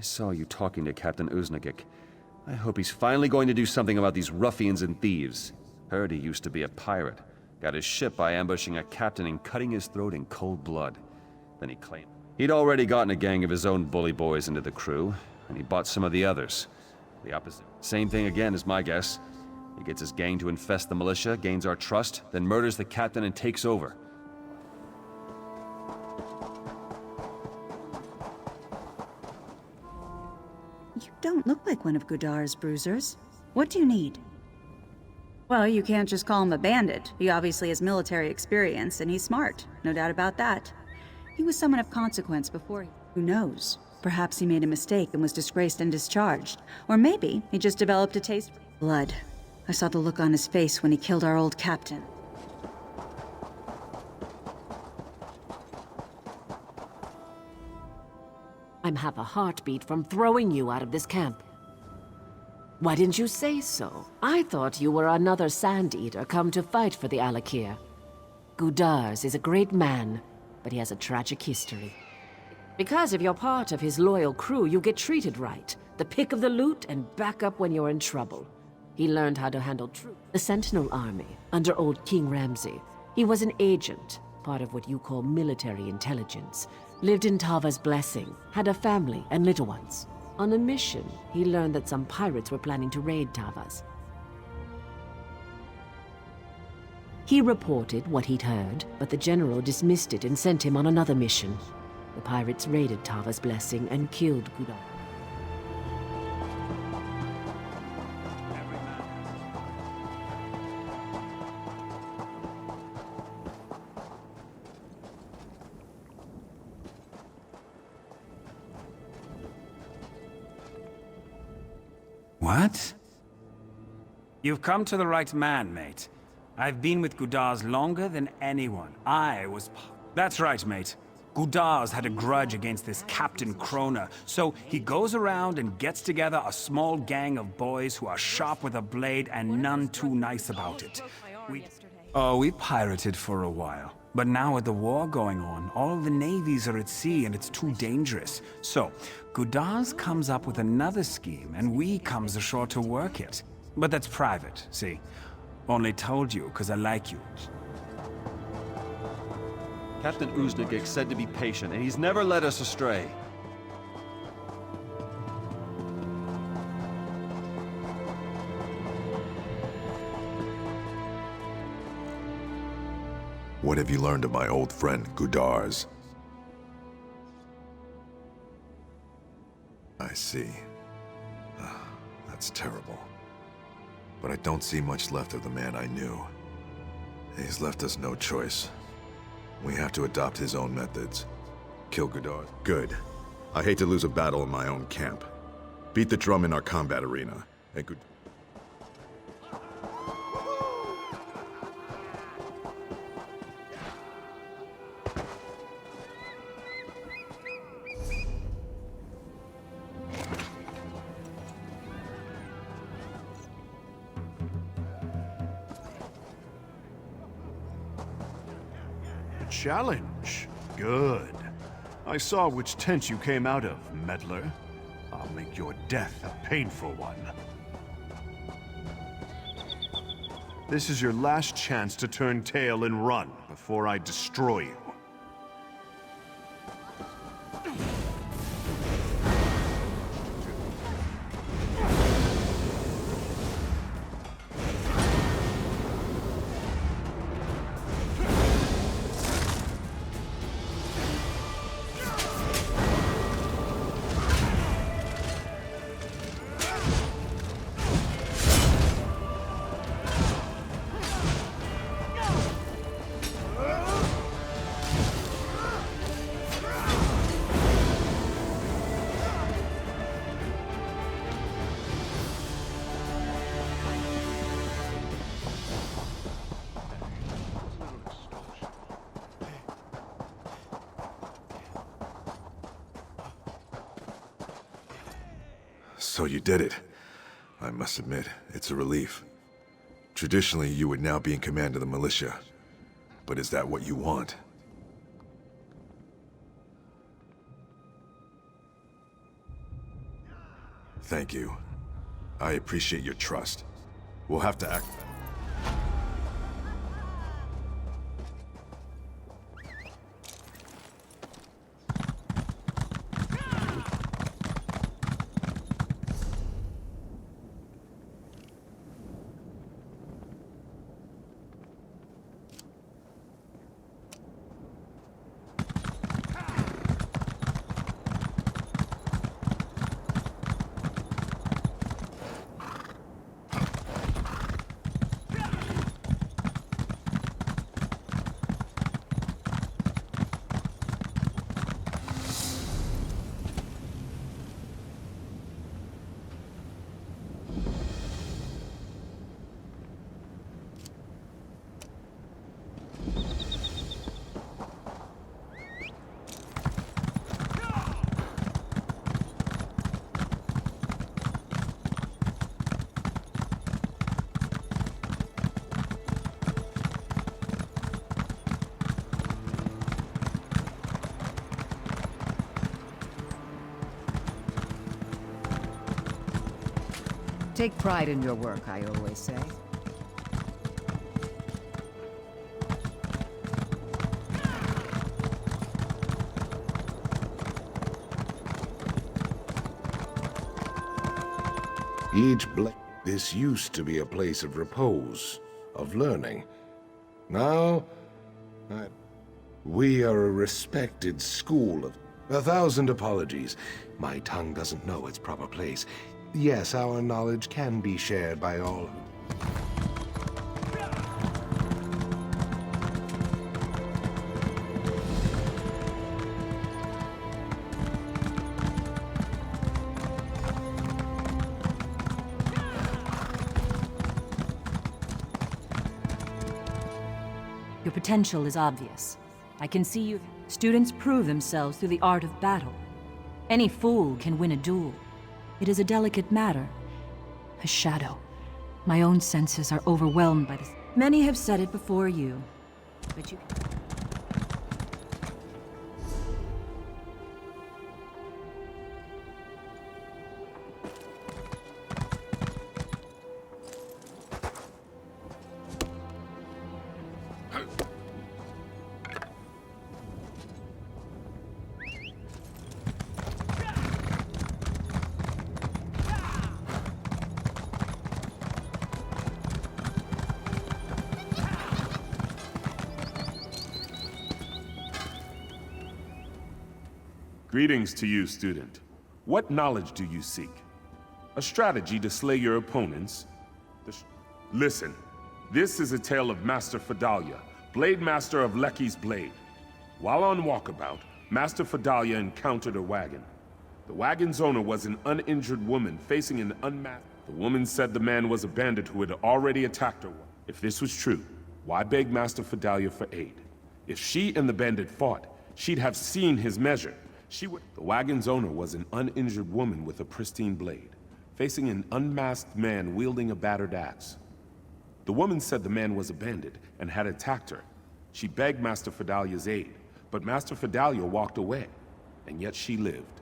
saw you talking to Captain Uznagik. I hope he's finally going to do something about these ruffians and thieves. Heard he used to be a pirate. Got his ship by ambushing a captain and cutting his throat in cold blood. Then he claimed he'd already gotten a gang of his own bully boys into the crew, and he bought some of the others. The opposite. Same thing again is my guess. He gets his gang to infest the militia, gains our trust, then murders the captain and takes over. You don't look like one of Gudar's bruisers. What do you need? Well, you can't just call him a bandit. He obviously has military experience, and he's smart. No doubt about that. He was someone of consequence before. Who knows? Perhaps he made a mistake and was disgraced and discharged. Or maybe he just developed a taste for blood. I saw the look on his face when he killed our old captain. I'm half a heartbeat from throwing you out of this camp. Why didn't you say so? I thought you were another Sand Eater come to fight for the Alakir. Gudars is a great man, but he has a tragic history. Because if you're part of his loyal crew, you get treated right. The pick of the loot and back up when you're in trouble. He learned how to handle troops. The Sentinel Army, under old King Ramsay. He was an agent, part of what you call military intelligence. Lived in Tava's blessing, had a family and little ones. On a mission, he learned that some pirates were planning to raid Tava's. He reported what he'd heard, but the general dismissed it and sent him on another mission. The pirates raided Tava's blessing and killed Gudar. What? You've come to the right man, mate. I've been with Gudars longer than anyone. That's right, mate. Gudars had a grudge against this Captain Krona, so he goes around and gets together a small gang of boys who are sharp with a blade and none too nice about it. We pirated for a while. But now with the war going on, all the navies are at sea and it's too dangerous. So, Gudars comes up with another scheme and we comes ashore to work it. But that's private, see? Only told you because I like you. Captain Uznagik said to be patient, and he's never led us astray. What have you learned of my old friend, Gudars? I see. That's terrible. But I don't see much left of the man I knew. He's left us no choice. We have to adopt his own methods. Kill Gudars. Good. I hate to lose a battle in my own camp. Beat the drum in our combat arena. And Challenge? Good. I saw which tent you came out of, meddler. I'll make your death a painful one. This is your last chance to turn tail and run before I destroy you. So you did it. I must admit, it's a relief. Traditionally, you would now be in command of the militia. But is that what you want? Thank you. I appreciate your trust. We'll have to act. Take pride in your work, I always say. This used to be a place of repose, of learning. Now, we are a respected school of... 1,000 apologies. My tongue doesn't know its proper place. Yes, our knowledge can be shared by all. Your potential is obvious. I can see you. Students prove themselves through the art of battle. Any fool can win a duel. It is a delicate matter. A shadow. My own senses are overwhelmed by this. Many have said it before you, but you... Greetings to you, student. What knowledge do you seek? A strategy to slay your opponents? Listen, this is a tale of Master Fedalia, Blade Master of Leki's Blade. While on walkabout, Master Fedalia encountered a wagon. The wagon's owner was an uninjured woman facing an unmasked... The woman said the man was a bandit who had already attacked her. If this was true, why beg Master Fedalia for aid? If she and the bandit fought, she'd have seen his measure. The wagon's owner was an uninjured woman with a pristine blade, facing an unmasked man wielding a battered axe. The woman said the man was a bandit and had attacked her. She begged Master Fedalia's aid, but Master Fedalia walked away, and yet she lived.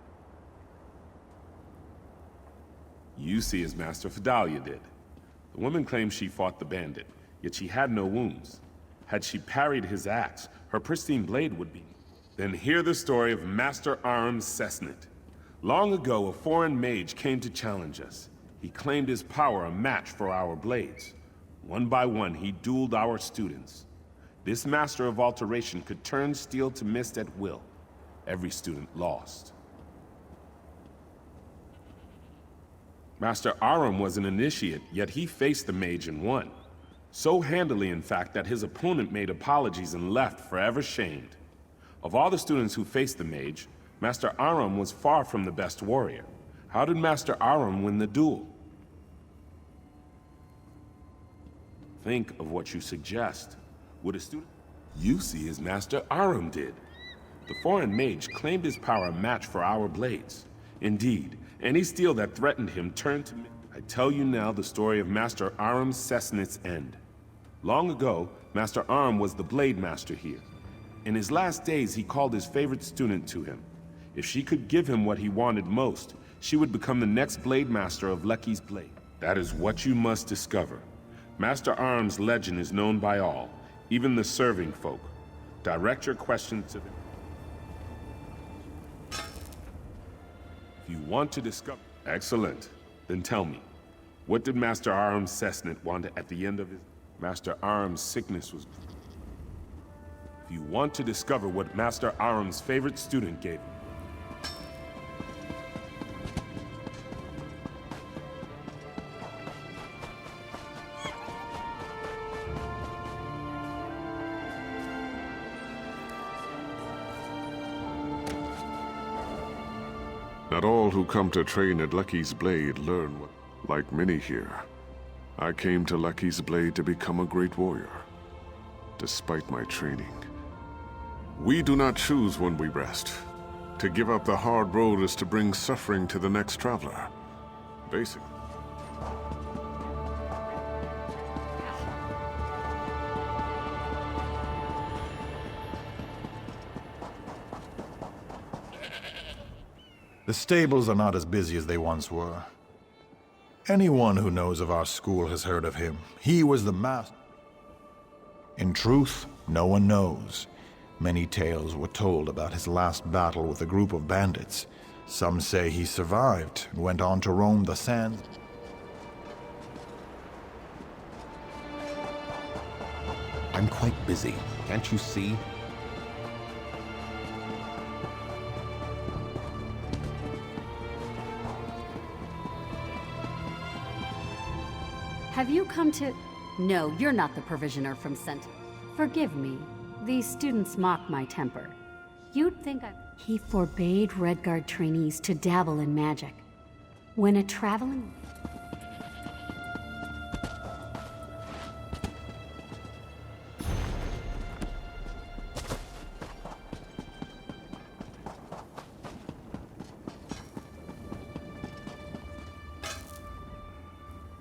You see as Master Fedalia did. The woman claims she fought the bandit, yet she had no wounds. Had she parried his axe, her pristine blade would be... Then hear the story of Master Aram Cessnit. Long ago, a foreign mage came to challenge us. He claimed his power a match for our blades. One by one, he dueled our students. This master of alteration could turn steel to mist at will. Every student lost. Master Aram was an initiate, yet he faced the mage and won. So handily, in fact, that his opponent made apologies and left forever shamed. Of all the students who faced the mage, Master Aram was far from the best warrior. How did Master Aram win the duel? Think of what you suggest. Would a student... You see as Master Aram did. The foreign mage claimed his power a match for our blades. Indeed, any steel that threatened him turned to me. I tell you now the story of Master Aram Cessnit's end. Long ago, Master Aram was the blade master here. In his last days, he called his favorite student to him. If she could give him what he wanted most, she would become the next Blade Master of Lucky's Blade. That is what you must discover. Master Arm's legend is known by all, even the serving folk. Direct your questions to them. If you want to discover... Excellent. Then tell me, what did Master Arm's Cessnet want at the end of his... Master Arm's sickness was... If you want to discover what Master Arm's favorite student gave him, not all who come to train at Lucky's Blade learn what... Like many here, I came to Lucky's Blade to become a great warrior, despite my training. We do not choose when we rest. To give up the hard road is to bring suffering to the next traveler. Basically. The stables are not as busy as they once were. Anyone who knows of our school has heard of him. He was the master. In truth, no one knows. Many tales were told about his last battle with a group of bandits. Some say he survived and went on to roam the sands. I'm quite busy. Can't you see? Have you come to... No, you're not the provisioner from Sent. Forgive me. These students mock my temper. You'd think I... He forbade Redguard trainees to dabble in magic. When a traveling...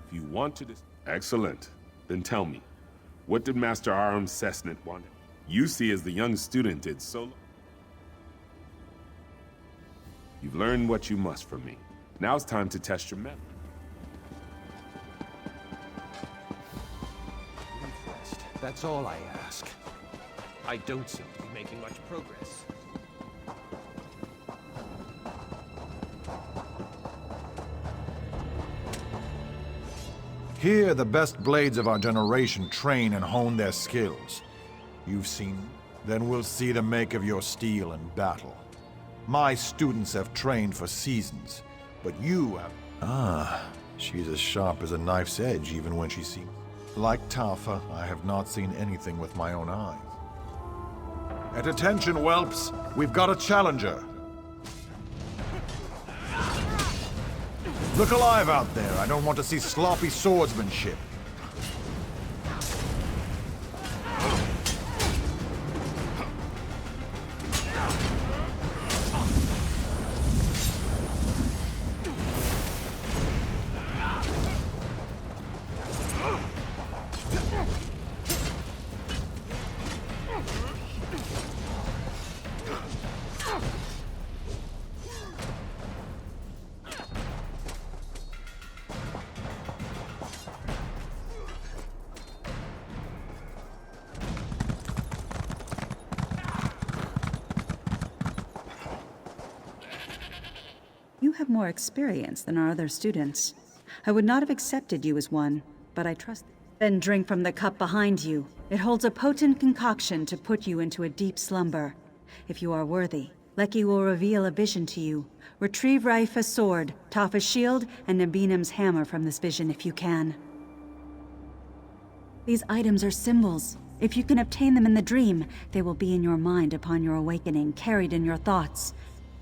if you want to... Excellent. Then tell me, what did Master Arm's Cessnet want? You see as the young student did so long. You've learned what you must from me. Now it's time to test your mettle. Rest. That's all I ask. I don't seem to be making much progress. Here, the best blades of our generation train and hone their skills. You've seen them, then we'll see the make of your steel in battle. My students have trained for seasons, but you have... Ah, she's as sharp as a knife's edge even when she seems... Like Tafa, I have not seen anything with my own eyes. At attention, whelps! We've got a challenger! Look alive out there. I don't want to see sloppy swordsmanship. You have more experience than our other students. I would not have accepted you as one, but I trust. Then drink from the cup behind you. It holds a potent concoction to put you into a deep slumber. If you are worthy, Lecky will reveal a vision to you. Retrieve Raifa's sword, Tafa's shield, and Nabinim's hammer from this vision if you can. These items are symbols. If you can obtain them in the dream, they will be in your mind upon your awakening, carried in your thoughts.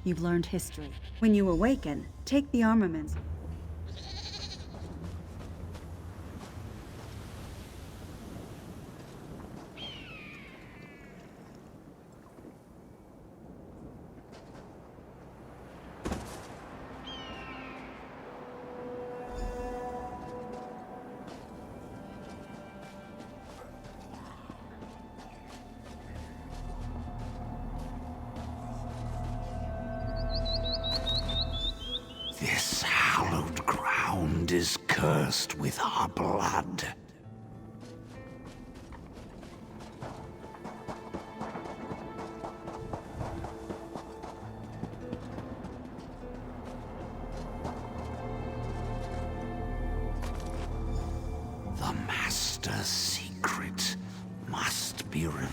You've learned history. When you awaken, take the armaments. is cursed with our blood. The Master's secret must be revealed.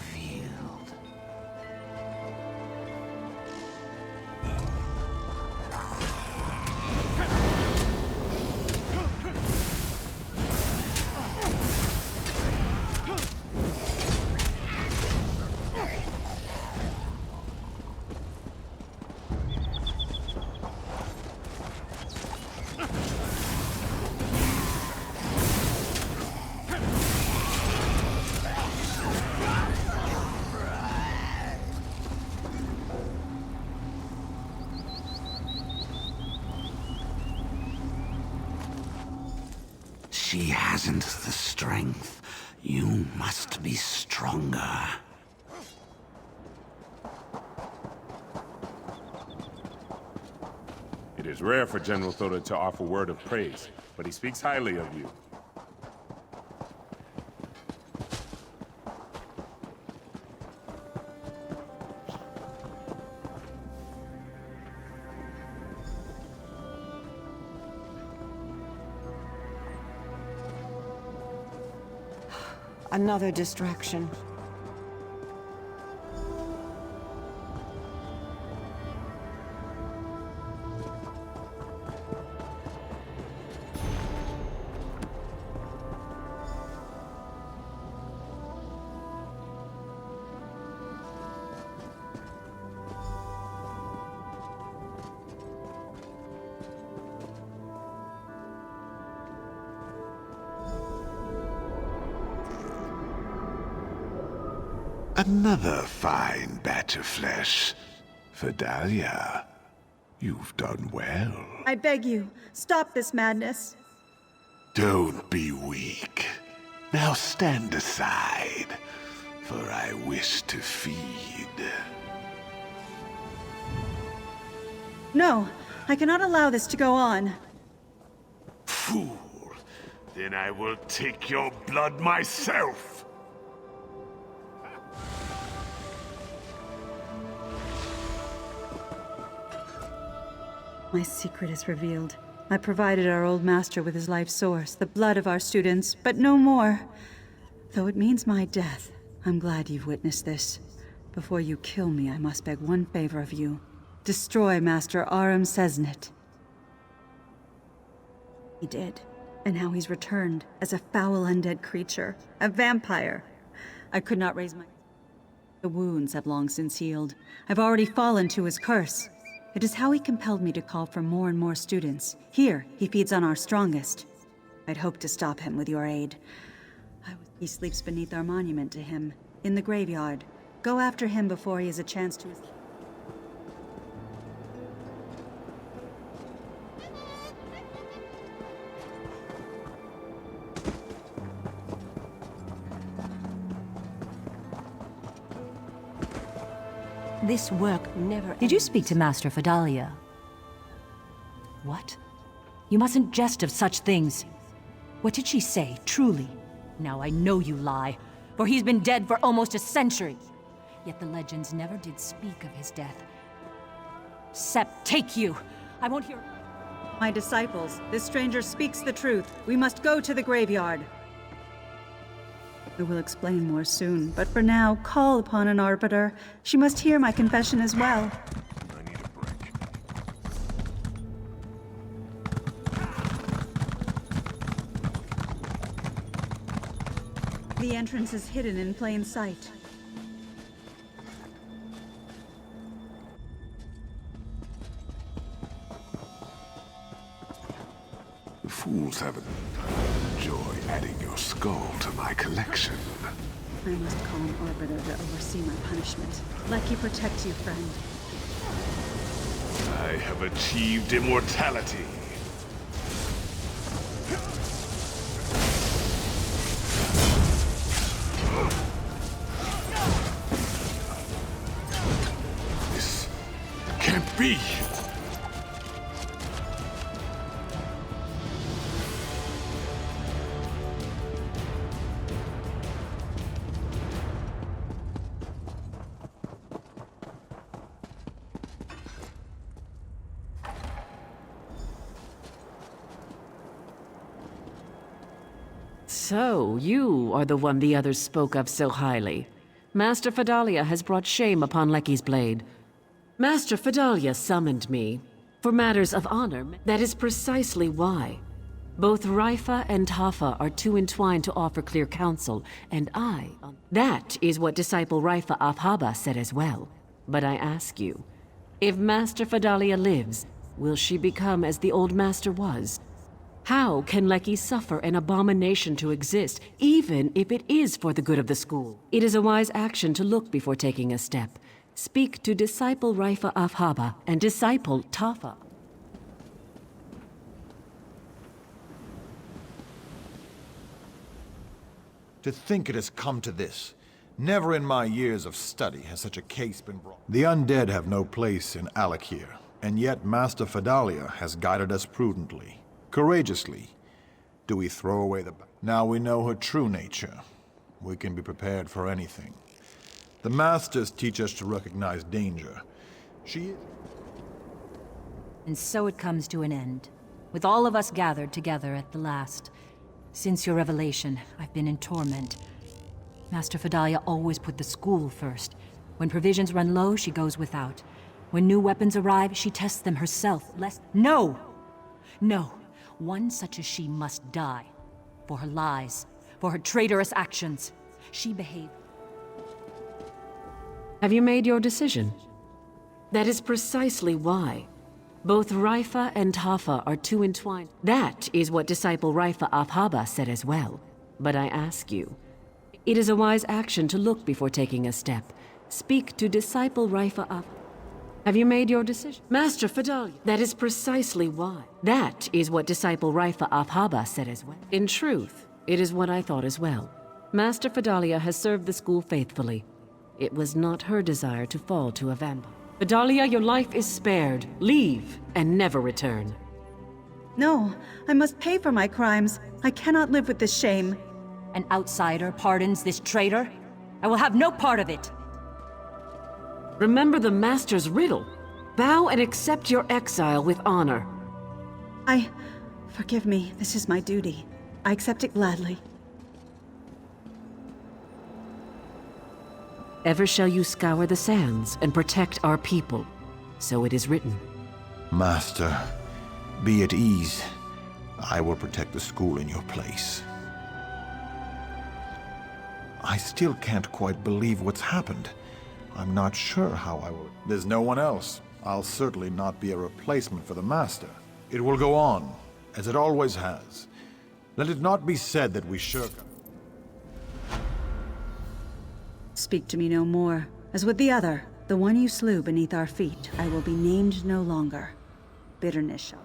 She hasn't the strength. You must be stronger. It is rare for General Thoda to offer word of praise, but he speaks highly of you. Another distraction. Another fine batch of flesh. Vidalia, you've done well. I beg you, stop this madness. Don't be weak. Now stand aside, for I wish to feed. No, I cannot allow this to go on. Fool. Then I will take your blood myself. My secret is revealed. I provided our old master with his life source, the blood of our students, but no more. Though it means my death, I'm glad you've witnessed this. Before you kill me, I must beg one favor of you. Destroy Master Aram Sesnet. He did, and now he's returned as a foul undead creature, a vampire. I could not raise my... The wounds have long since healed. I've already fallen to his curse. It is how he compelled me to call for more and more students. Here, he feeds on our strongest. I'd hoped to stop him with your aid. He sleeps beneath our monument to him, in the graveyard. Go after him before he has a chance to... This work never ends. Did you speak to Master Vidalia? What? You mustn't jest of such things. What did she say, truly? Now I know you lie, for he's been dead for almost a century. Yet the legends never did speak of his death. Sep, take you! I won't hear... My disciples, this stranger speaks the truth. We must go to the graveyard. I will explain more soon, but for now, call upon an arbiter. She must hear my confession as well. I need a break. The entrance is hidden in plain sight. The fools haven't enjoy adding your skull to my collection. I must call an arbiter to oversee my punishment. Lucky protect you, friend. I have achieved immortality. This can't be. So, you are the one the others spoke of so highly. Master Fidalia has brought shame upon Lecky's blade. Master Fidalia summoned me. For matters of honor, that is precisely why. Both Raifa and Tafa are too entwined to offer clear counsel, and that is what disciple Raifa Afhaba said as well. But I ask you, if Master Fidalia lives, will she become as the old master was? How can Lecky suffer an abomination to exist, even if it is for the good of the school? It is a wise action to look before taking a step. Speak to disciple Raifa Afhaba and disciple Tafa. To think it has come to this. Never in my years of study has such a case been brought. The undead have no place in Alik here, and yet Master Fidalia has guided us prudently, courageously. Do we throw away the... Now we know her true nature. We can be prepared for anything. The Masters teach us to recognize danger. She... And so it comes to an end, with all of us gathered together at the last. Since your revelation, I've been in torment. Master Fidalia always put the school first. When provisions run low, she goes without. When new weapons arrive, she tests them herself, lest... No! No! One such as she must die. For her lies, for her traitorous actions. She behaved... Have you made your decision? That is precisely why. Both Raifa and Tafa are too entwined. That is what disciple Raifa Afhaba said as well. But I ask you, it is a wise action to look before taking a step. Speak to disciple Raifa Afhaba. Have you made your decision? Master Fidalia, that is precisely why. That is what disciple Raifa Afhaba said as well. In truth, it is what I thought as well. Master Fidalia has served the school faithfully. It was not her desire to fall to a vampire. Fidalia, your life is spared. Leave and never return. No, I must pay for my crimes. I cannot live with this shame. An outsider pardons this traitor? I will have no part of it. Remember the Master's riddle. Bow and accept your exile with honor. Forgive me, this is my duty. I accept it gladly. Ever shall you scour the sands and protect our people. So it is written. Master, be at ease. I will protect the school in your place. I still can't quite believe what's happened. I'm not sure how I will... There's no one else. I'll certainly not be a replacement for the Master. It will go on, as it always has. Let it not be said that we shirk... Speak to me no more. As with the other, the one you slew beneath our feet, I will be named no longer. Bitterness shall...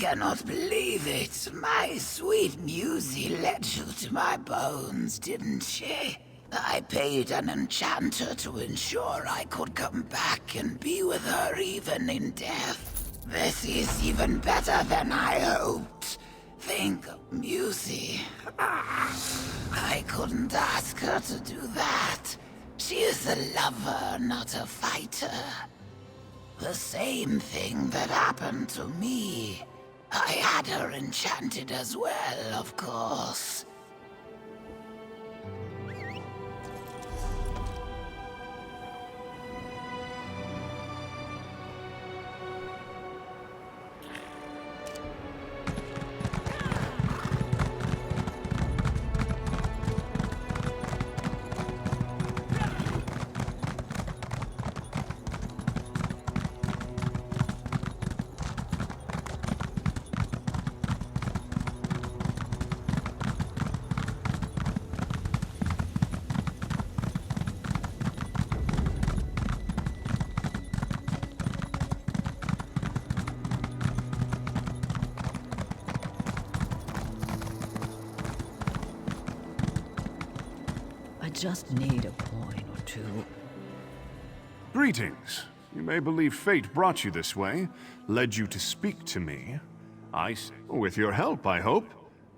cannot believe it. My sweet Musy led you to my bones, didn't she? I paid an enchanter to ensure I could come back and be with her even in death. This is even better than I hoped. Think of Musy. I couldn't ask her to do that. She is a lover, not a fighter. The same thing that happened to me. I had her enchanted as well, of course. Just need a coin or two. Greetings. You may believe fate brought you this way, led you to speak to me. With your help, I hope.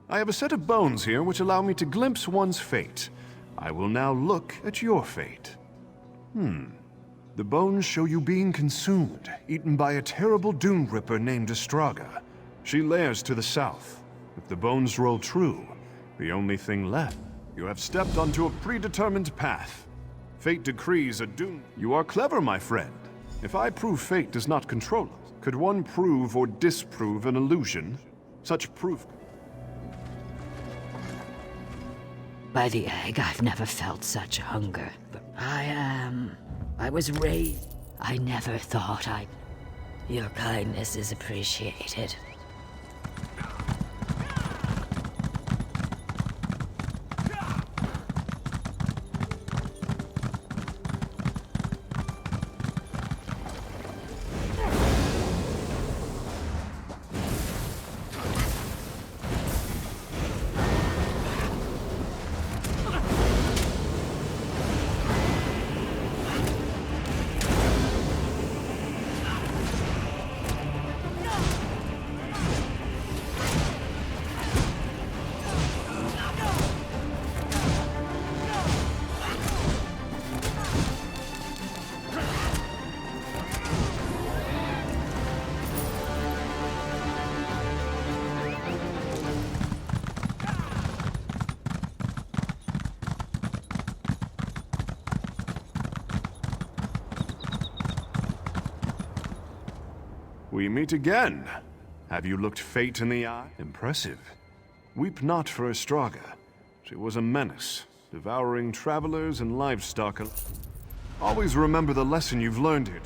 I have a set of bones here which allow me to glimpse one's fate. I will now look at your fate. The bones show you being consumed, eaten by a terrible Dune Ripper named Estraga. She lairs to the south. If the bones roll true, the only thing left. You have stepped onto a predetermined path. Fate decrees a doom. You are clever, my friend. If I prove fate does not control us, could one prove or disprove an illusion? Such proof... By the egg, I've never felt such hunger. But I was raised. I never thought I'd... Your kindness is appreciated. We meet again. Have you looked fate in the eye? Impressive. Weep not for Estraga. She was a menace, devouring travelers and livestock. Always remember the lesson you've learned here.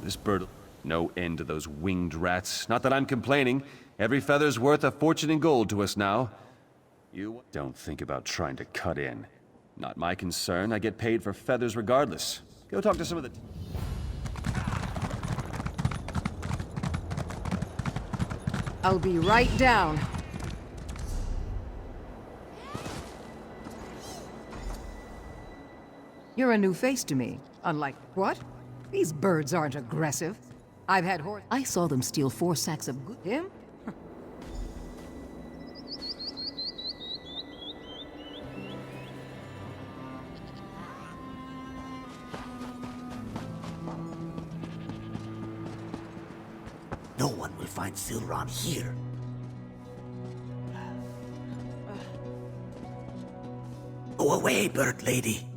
This bird... No end to those winged rats. Not that I'm complaining. Every feather's worth a fortune in gold to us now. You don't think about trying to cut in. Not my concern. I get paid for feathers regardless. Go talk to some of the... I'll be right down. You're a new face to me. Unlike... What? These birds aren't aggressive. I've had horse... I saw them steal 4 sacks of good... Him? No one will find Silron here. Go away, bird lady.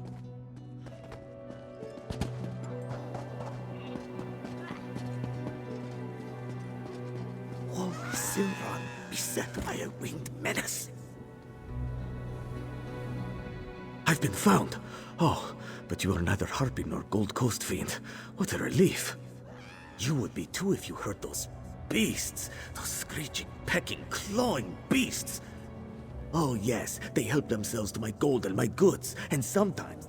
Holy Silron, beset by a winged menace. I've been found. Oh, but you are neither Harpy nor Gold Coast Fiend. What a relief. You would be too if you heard those beasts. Those screeching, pecking, clawing beasts. Oh yes, they help themselves to my gold and my goods, and sometimes...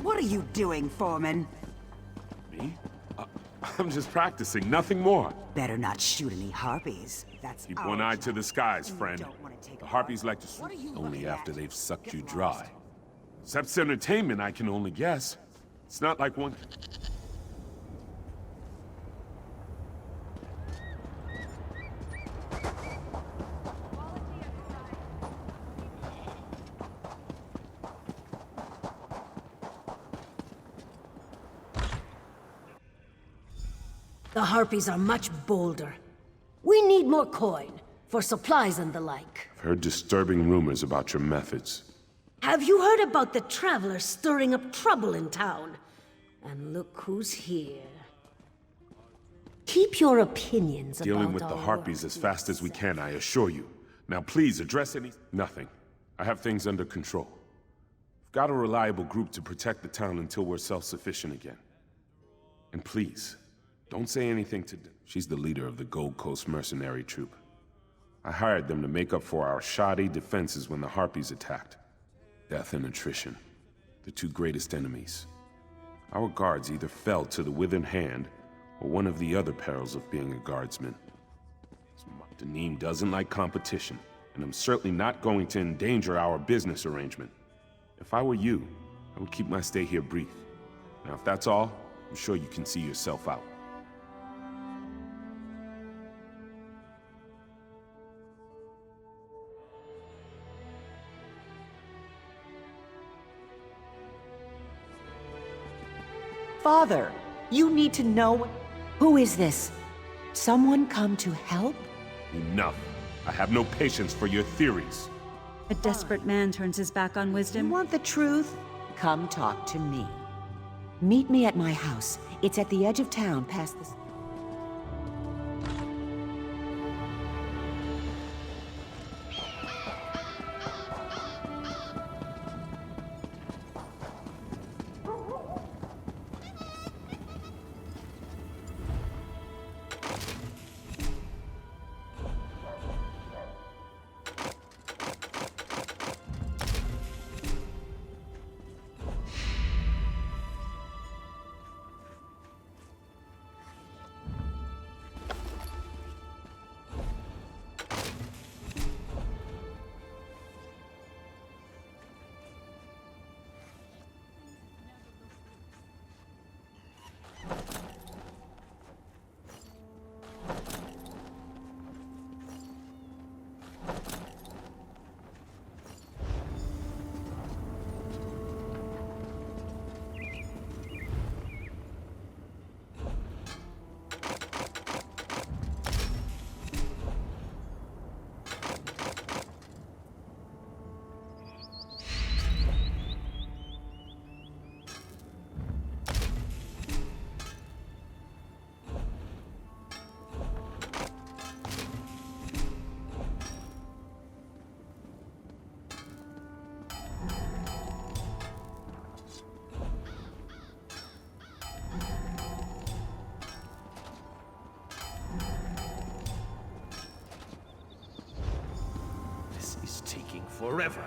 What are you doing, Foreman? Me? I'm just practicing, nothing more. Better not shoot any harpies. That's Keep one eye to the skies, friend. The harpies like to shoot only after they've sucked you dry. Except entertainment, I can only guess. It's not like one... The harpies are much bolder. We need more coin, for supplies and the like. I've heard disturbing rumors about your methods. Have you heard about the travelers stirring up trouble in town? And look who's here. Keep your opinions about Dealing with the harpies as fast as we can, I assure you. Now please, address any... Nothing. I have things under control. I've got a reliable group to protect the town until we're self-sufficient again. And please... don't say anything to... She's the leader of the Gold Coast mercenary troop. I hired them to make up for our shoddy defenses when the Harpies attacked. Death and attrition, the two greatest enemies. Our guards either fell to the withered hand, or one of the other perils of being a guardsman. Danim doesn't like competition, and I'm certainly not going to endanger our business arrangement. If I were you, I would keep my stay here brief. Now if that's all, I'm sure you can see yourself out. Father, you need to know... Who is this? Someone come to help? Enough. I have no patience for your theories. A desperate man turns his back on wisdom. You want the truth? Come talk to me. Meet me at my house. It's at the edge of town, past the... Forever.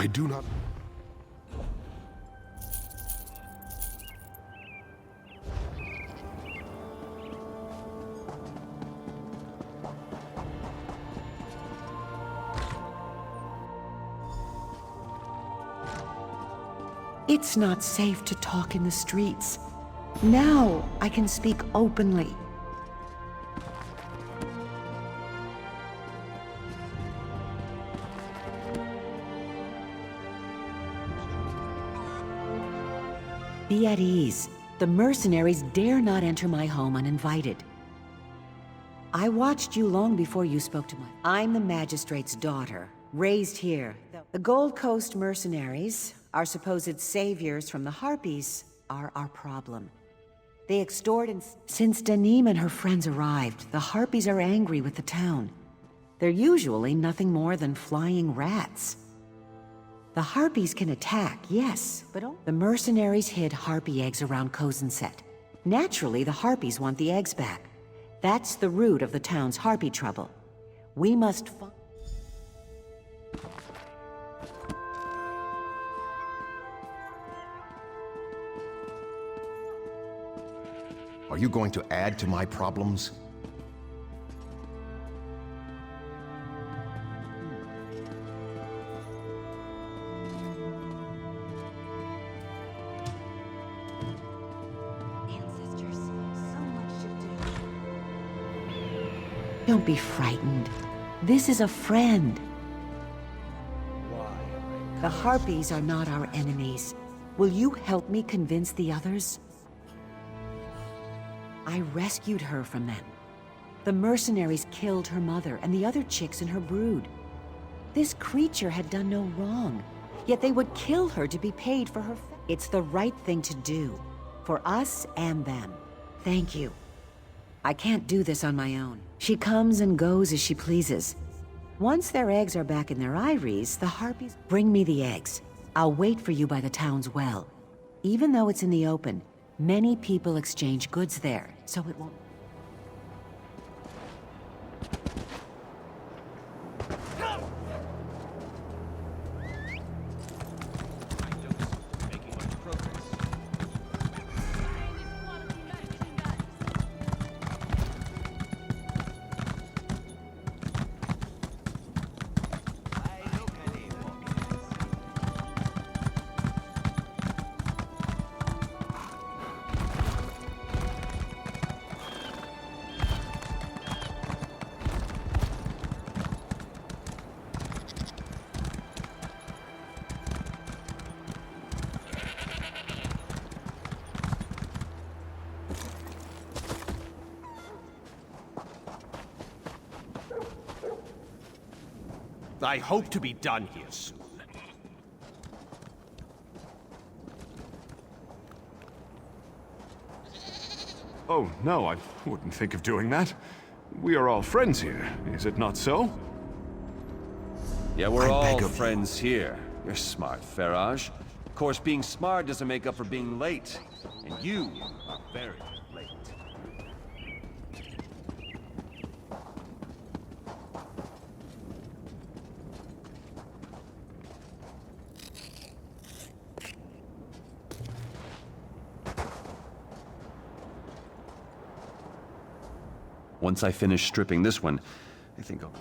I do not... It's not safe to talk in the streets. Now I can speak openly. Be at ease. The mercenaries dare not enter my home uninvited. I watched you long before you spoke to me. I'm the magistrate's daughter, raised here. The Gold Coast mercenaries, our supposed saviors from the Harpies, are our problem. They extort and... Since Danim and her friends arrived, the Harpies are angry with the town. They're usually nothing more than flying rats. The Harpies can attack, yes, but the mercenaries hid Harpy eggs around Kozenset. Naturally, the Harpies want the eggs back. That's the root of the town's Harpy trouble. We must find... Are you going to add to my problems? Don't be frightened. This is a friend. The Harpies are not our enemies. Will you help me convince the others? I rescued her from them. The mercenaries killed her mother and the other chicks in her brood. This creature had done no wrong, yet they would kill her to be paid for her. It's the right thing to do, for us and them. Thank you. I can't do this on my own. She comes and goes as she pleases. Once their eggs are back in their eyries, the Harpies bring me the eggs. I'll wait for you by the town's well. Even though it's in the open, many people exchange goods there, so it won't... I hope to be done here soon. Oh, no, I wouldn't think of doing that. We are all friends here, is it not so? Yeah, we're all friends here. You're smart, Faraj. Of course, being smart doesn't make up for being late. And you are very late. Once I finish stripping this one, I think I'll...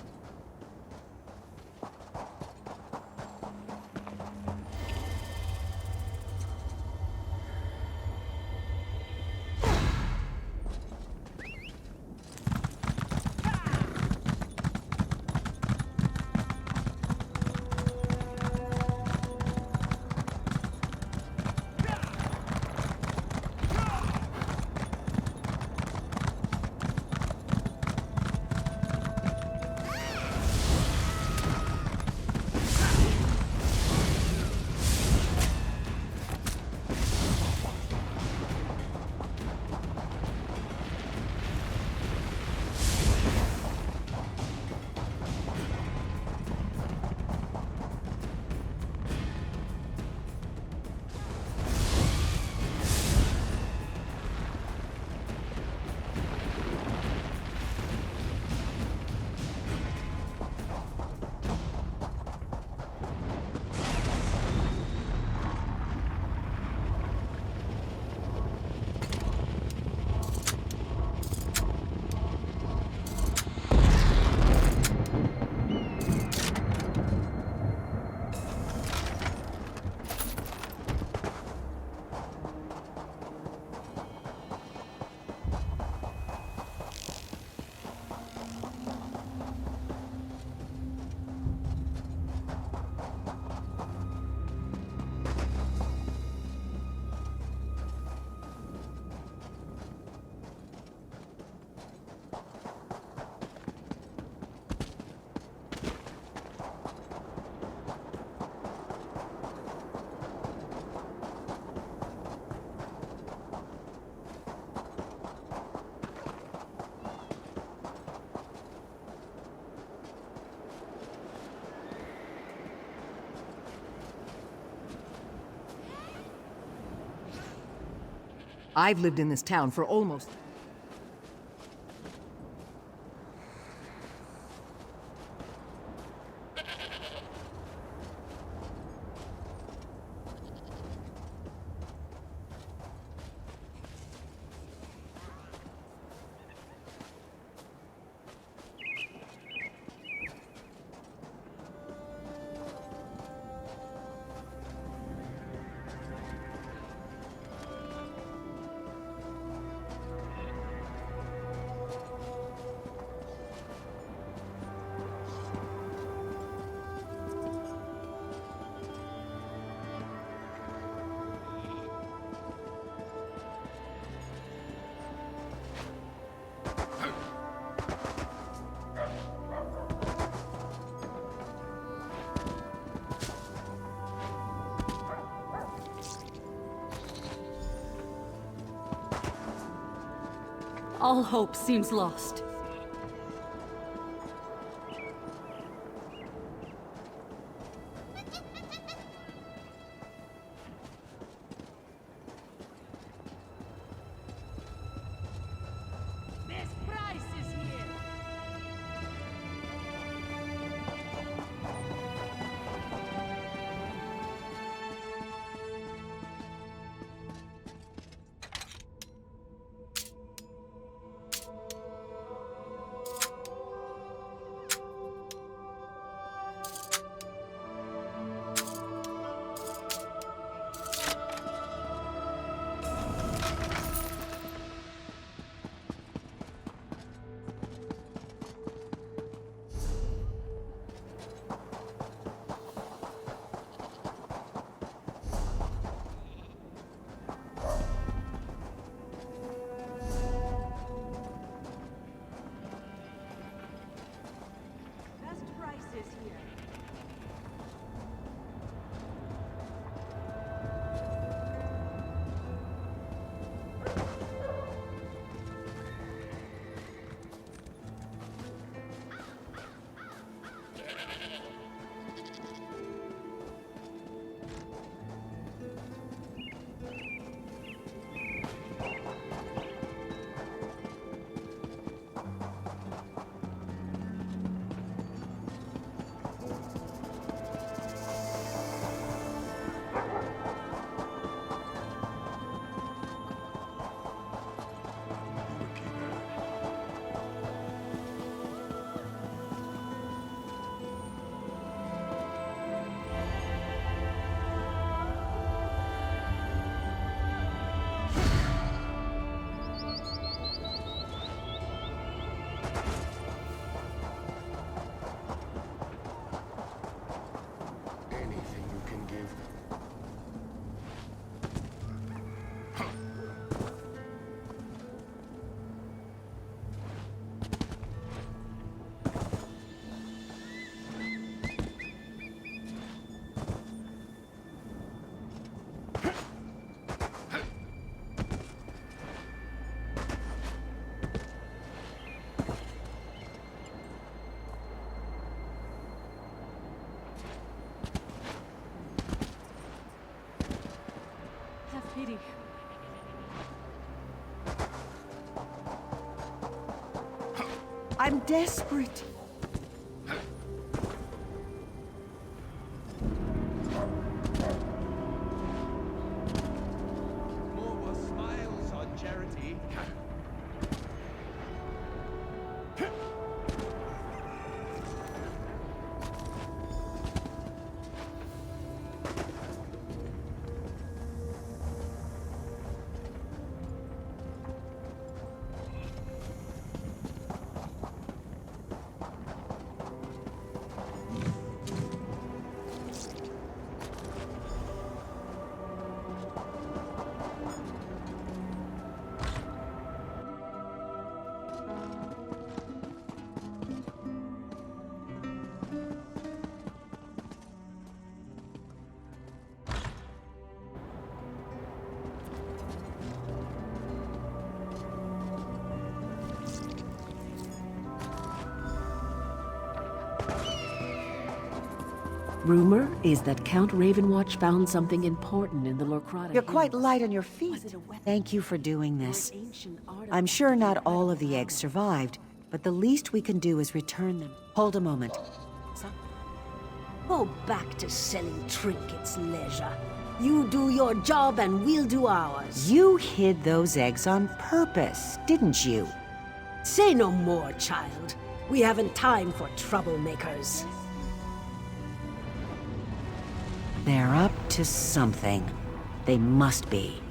I've lived in this town for almost... All hope seems lost. Pity. I'm desperate. More smiles on charity. Rumor is that Count Ravenwatch found something important in the Lorcrata You're quite Hills. light on your feet. Thank you for doing this. I'm sure not all of the eggs survived, but the least we can do is return them. Hold a moment. Go back to selling trinkets, leisure. You do your job and we'll do ours. You hid those eggs on purpose, didn't you? Say no more, child. We haven't time for troublemakers. They're up to something. They must be.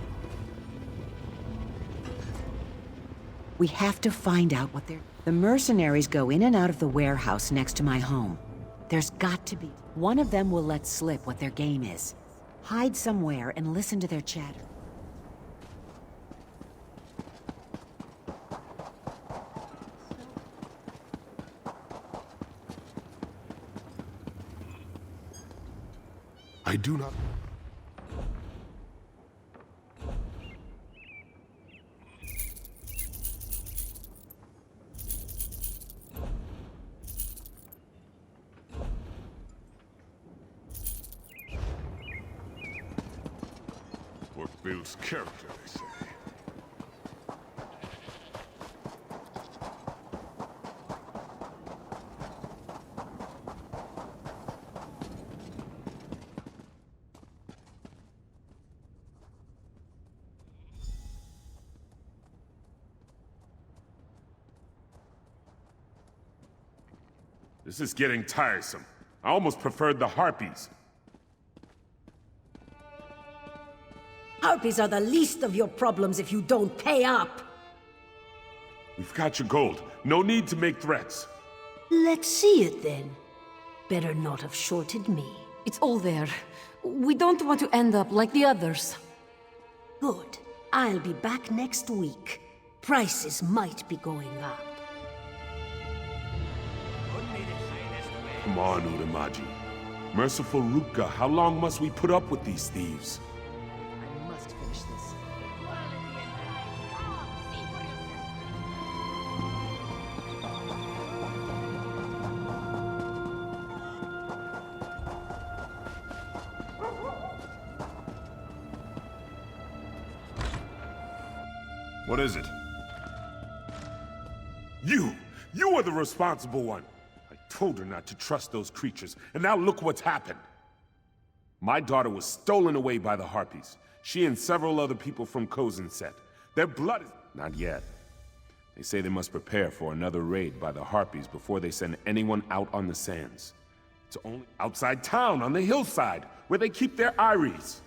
We have to find out what they're... The mercenaries go in and out of the warehouse next to my home. There's got to be... One of them will let slip what their game is. Hide somewhere and listen to their chatter. I do not... What builds character, they say. This is getting tiresome. I almost preferred the harpies. Harpies are the least of your problems if you don't pay up. We've got your gold. No need to make threats. Let's see it then. Better not have shorted me. It's all there. We don't want to end up like the others. Good. I'll be back next week. Prices might be going up. Come on, Udamaji. Merciful Ruka, how long must we put up with these thieves? I must finish this. What is it? You are the responsible one. I told her not to trust those creatures, and now look what's happened. My daughter was stolen away by the Harpies. She and several other people from Kozenset. Their blood is... Not yet. They say they must prepare for another raid by the Harpies before they send anyone out on the sands. It's only outside town, on the hillside, where they keep their eyries.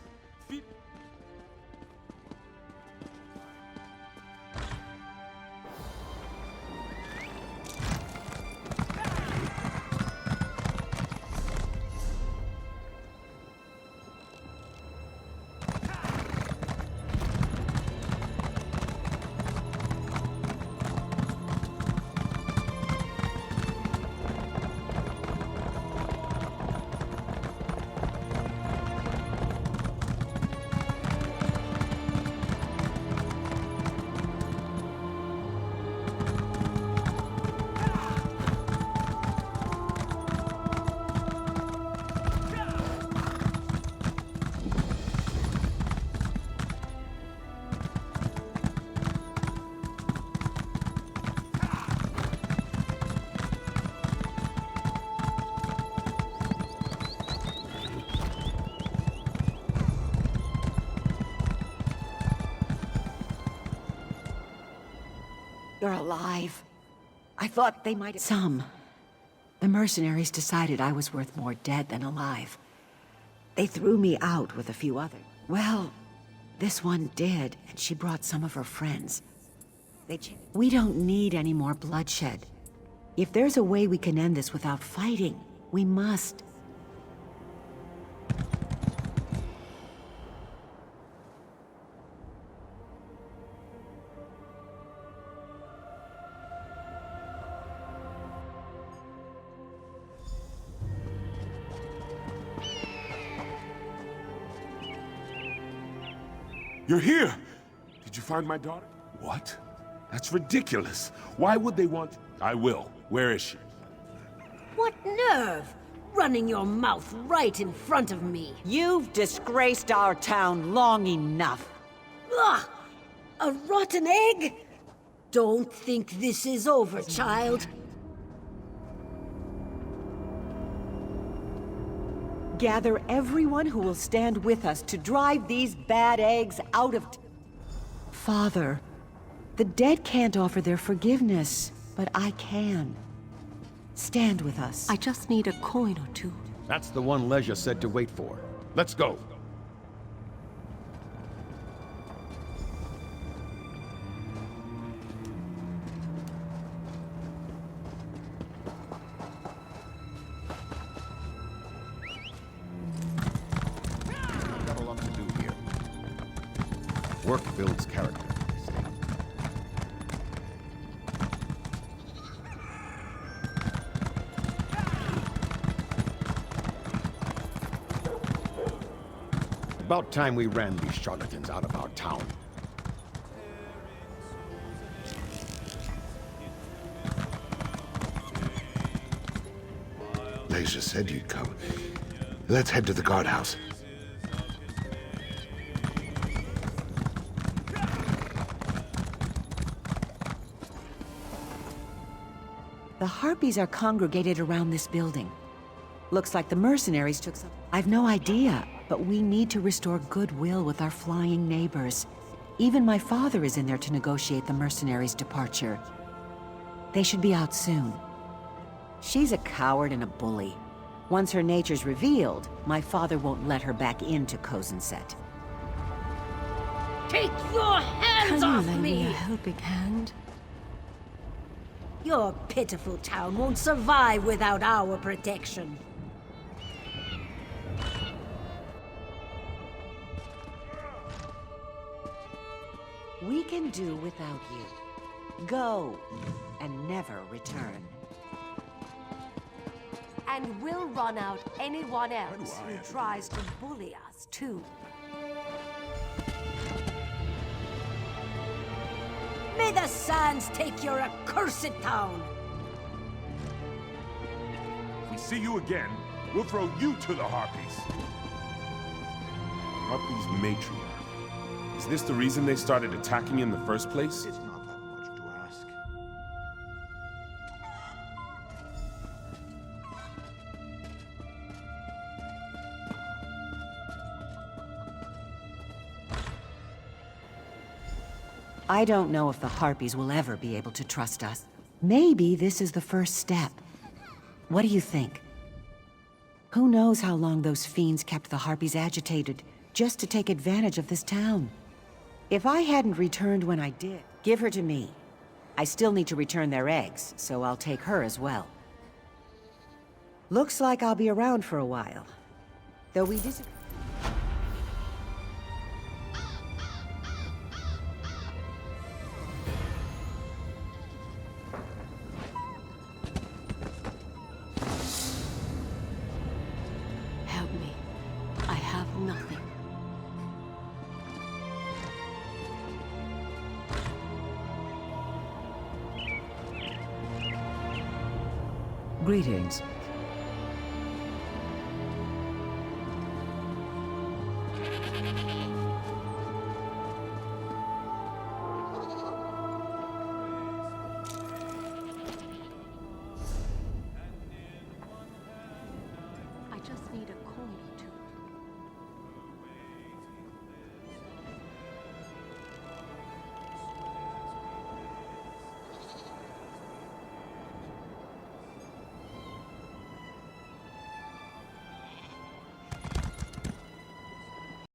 You're alive. I thought they might... Some. The mercenaries decided I was worth more dead than alive. They threw me out with a few others. Well, this one did, and she brought some of her friends. We don't need any more bloodshed. If there's a way we can end this without fighting, we must. You're here! Did you find my daughter? What? That's ridiculous. Why would they want... I will. Where is she? What nerve! running your mouth right in front of me. You've disgraced our town long enough. Ugh! A rotten egg? Don't think this is over, child. Gather everyone who will stand with us to drive these bad eggs out of... Father, the dead can't offer their forgiveness, but I can. Stand with us. I just need a coin or two. That's the one Leisure said to wait for. Let's go. Got a lot to do here. Work builds character. About time we ran these charlatans out of our town. Leisure said you'd come. Let's head to the guardhouse. The Harpies are congregated around this building. Looks like the mercenaries took some... I've no idea, but we need to restore goodwill with our flying neighbors. Even my father is in there to negotiate the mercenaries' departure. They should be out soon. She's a coward and a bully. Once her nature's revealed, my father won't let her back into Kozenset. Take your hands Can you off lend me! me a helping hand? Your pitiful town won't survive without our protection. We can do without you. Go, and never return. And we'll run out anyone else who tries to bully us, too. May the sands take your accursed town! If we see you again, we'll throw you to the Harpies. Harpies matriarch. Is this the reason they started attacking in the first place? It's not that much to ask. I don't know if the Harpies will ever be able to trust us. Maybe this is the first step. What do you think? Who knows how long those fiends kept the Harpies agitated, just to take advantage of this town? If I hadn't returned when I did, give her to me. I still need to return their eggs, so I'll take her as well. Looks like I'll be around for a while. Though we disagree. Help me. I have nothing. Greetings. I just need a